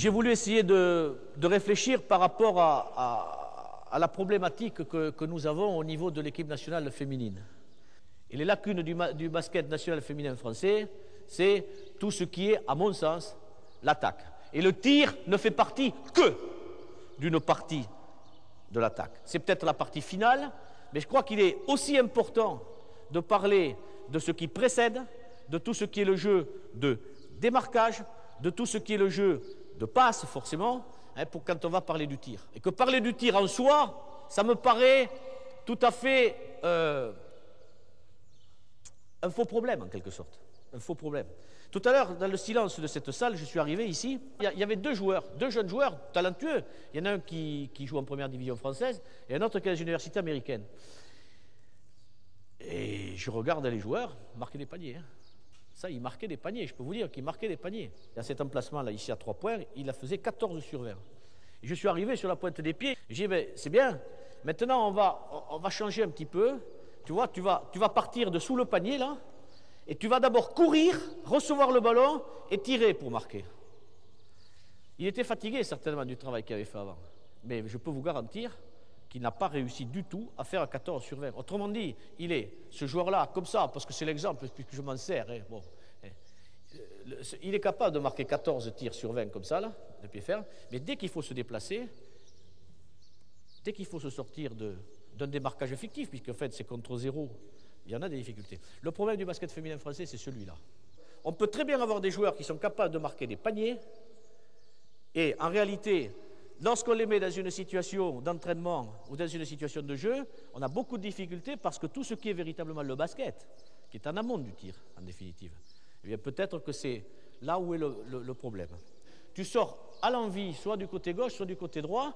j'ai voulu essayer de réfléchir par rapport à la problématique que nous avons au niveau de l'équipe nationale féminine. Et les lacunes du basket national féminin français, c'est tout ce qui est, à mon sens, l'attaque. Et le tir ne fait partie que d'une partie de l'attaque. C'est peut-être la partie finale, mais je crois qu'il est aussi important de parler de ce qui précède, de tout ce qui est le jeu de démarquage, de tout ce qui est le jeu de passe, forcément, pour quand on va parler du tir. Et que parler du tir en soi, ça me paraît tout à fait un faux problème, en quelque sorte. Un faux problème. Tout à l'heure, dans le silence de cette salle, je suis arrivé ici, il y avait deux jeunes joueurs talentueux. Il y en a un qui joue en première division française et un autre qui est dans une université américaine. Et je regarde les joueurs marquer des paniers. Ça, ils marquaient des paniers, je peux vous dire qu'ils marquaient des paniers. Et à cet emplacement-là, ici à 3 points, il la faisait 14 sur 20. Et je suis arrivé sur la pointe des pieds, j'ai dit, ben, c'est bien, maintenant on va changer un petit peu. Tu vois, tu vas partir de sous le panier, là, et tu vas d'abord courir, recevoir le ballon et tirer pour marquer. Il était fatigué, certainement, du travail qu'il avait fait avant. Mais je peux vous garantir qu'il n'a pas réussi du tout à faire 14 sur 20. Autrement dit, il est, ce joueur-là, comme ça, parce que c'est l'exemple, puisque je m'en sers, bon, il est capable de marquer 14 tirs sur 20 comme ça, là, de pied ferme, mais dès qu'il faut se déplacer, dès qu'il faut se sortir d'un démarquage fictif, puisque en fait c'est contre zéro, il y en a des difficultés. Le problème du basket féminin français, c'est celui-là. On peut très bien avoir des joueurs qui sont capables de marquer des paniers, et en réalité, lorsqu'on les met dans une situation d'entraînement ou dans une situation de jeu, on a beaucoup de difficultés parce que tout ce qui est véritablement le basket, qui est en amont du tir, en définitive, eh bien peut-être que c'est là où est le problème. Tu sors à l'envie, soit du côté gauche, soit du côté droit,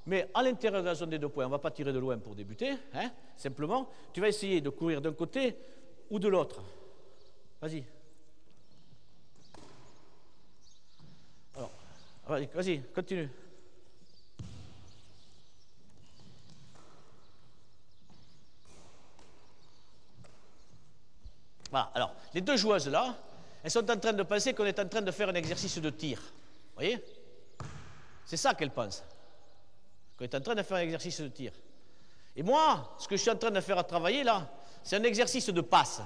mais à l'intérieur de la zone des 2 points, on ne va pas tirer de loin pour débuter, hein, simplement, tu vas essayer de courir d'un côté ou de l'autre. Vas-y. Alors, vas-y, continue. Voilà, alors, les deux joueuses là, elles sont en train de penser qu'on est en train de faire un exercice de tir. Vous voyez? C'est ça qu'elles pensent. Qu'on est en train de faire un exercice de tir. Et moi, ce que je suis en train de faire à travailler là, c'est un exercice de passe.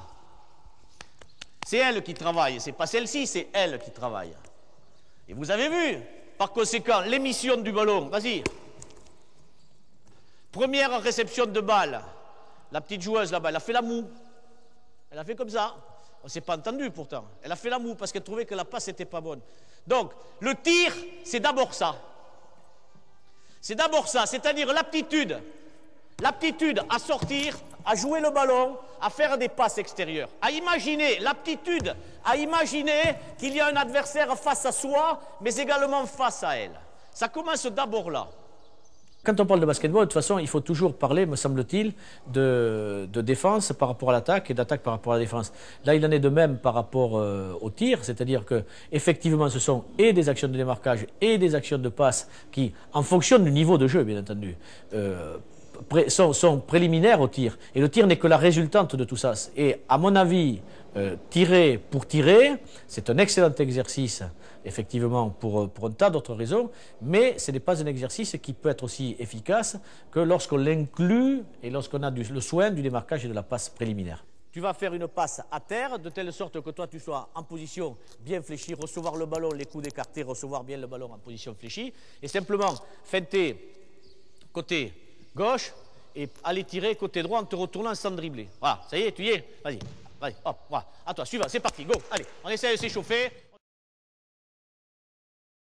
C'est elle qui travaille, c'est pas celle-ci, c'est elle qui travaille. Et vous avez vu, par conséquent, l'émission du ballon. Vas-y. Première réception de balle. La petite joueuse là-bas, elle a fait la moue. Elle a fait comme ça. On ne s'est pas entendu pourtant. Elle a fait la moue parce qu'elle trouvait que la passe n'était pas bonne. Donc, le tir, c'est d'abord ça. C'est d'abord ça, c'est-à-dire l'aptitude. L'aptitude à sortir, à jouer le ballon, à faire des passes extérieures. À imaginer, l'aptitude à imaginer qu'il y a un adversaire face à soi, mais également face à elle. Ça commence d'abord là. Quand on parle de basketball, de toute façon, il faut toujours parler, me semble-t-il, de défense par rapport à l'attaque et d'attaque par rapport à la défense. Là, il en est de même par rapport au tir, c'est-à-dire que effectivement, ce sont et des actions de démarquage et des actions de passe qui, en fonction du niveau de jeu, bien entendu, sont préliminaires au tir. Et le tir n'est que la résultante de tout ça. Et à mon avis, tirer pour tirer, c'est un excellent exercice, effectivement, pour un tas d'autres raisons, mais ce n'est pas un exercice qui peut être aussi efficace que lorsqu'on l'inclut et lorsqu'on a le soin du démarquage et de la passe préliminaire. Tu vas faire une passe à terre, de telle sorte que toi tu sois en position bien fléchie, recevoir le ballon, les coudes écartés, recevoir bien le ballon en position fléchie, et simplement feinter côté gauche et aller tirer côté droit en te retournant sans dribbler. Voilà, ça y est, tu y es. Vas-y, hop, voilà. À toi, suivant, c'est parti, go. Allez, on essaie de s'échauffer.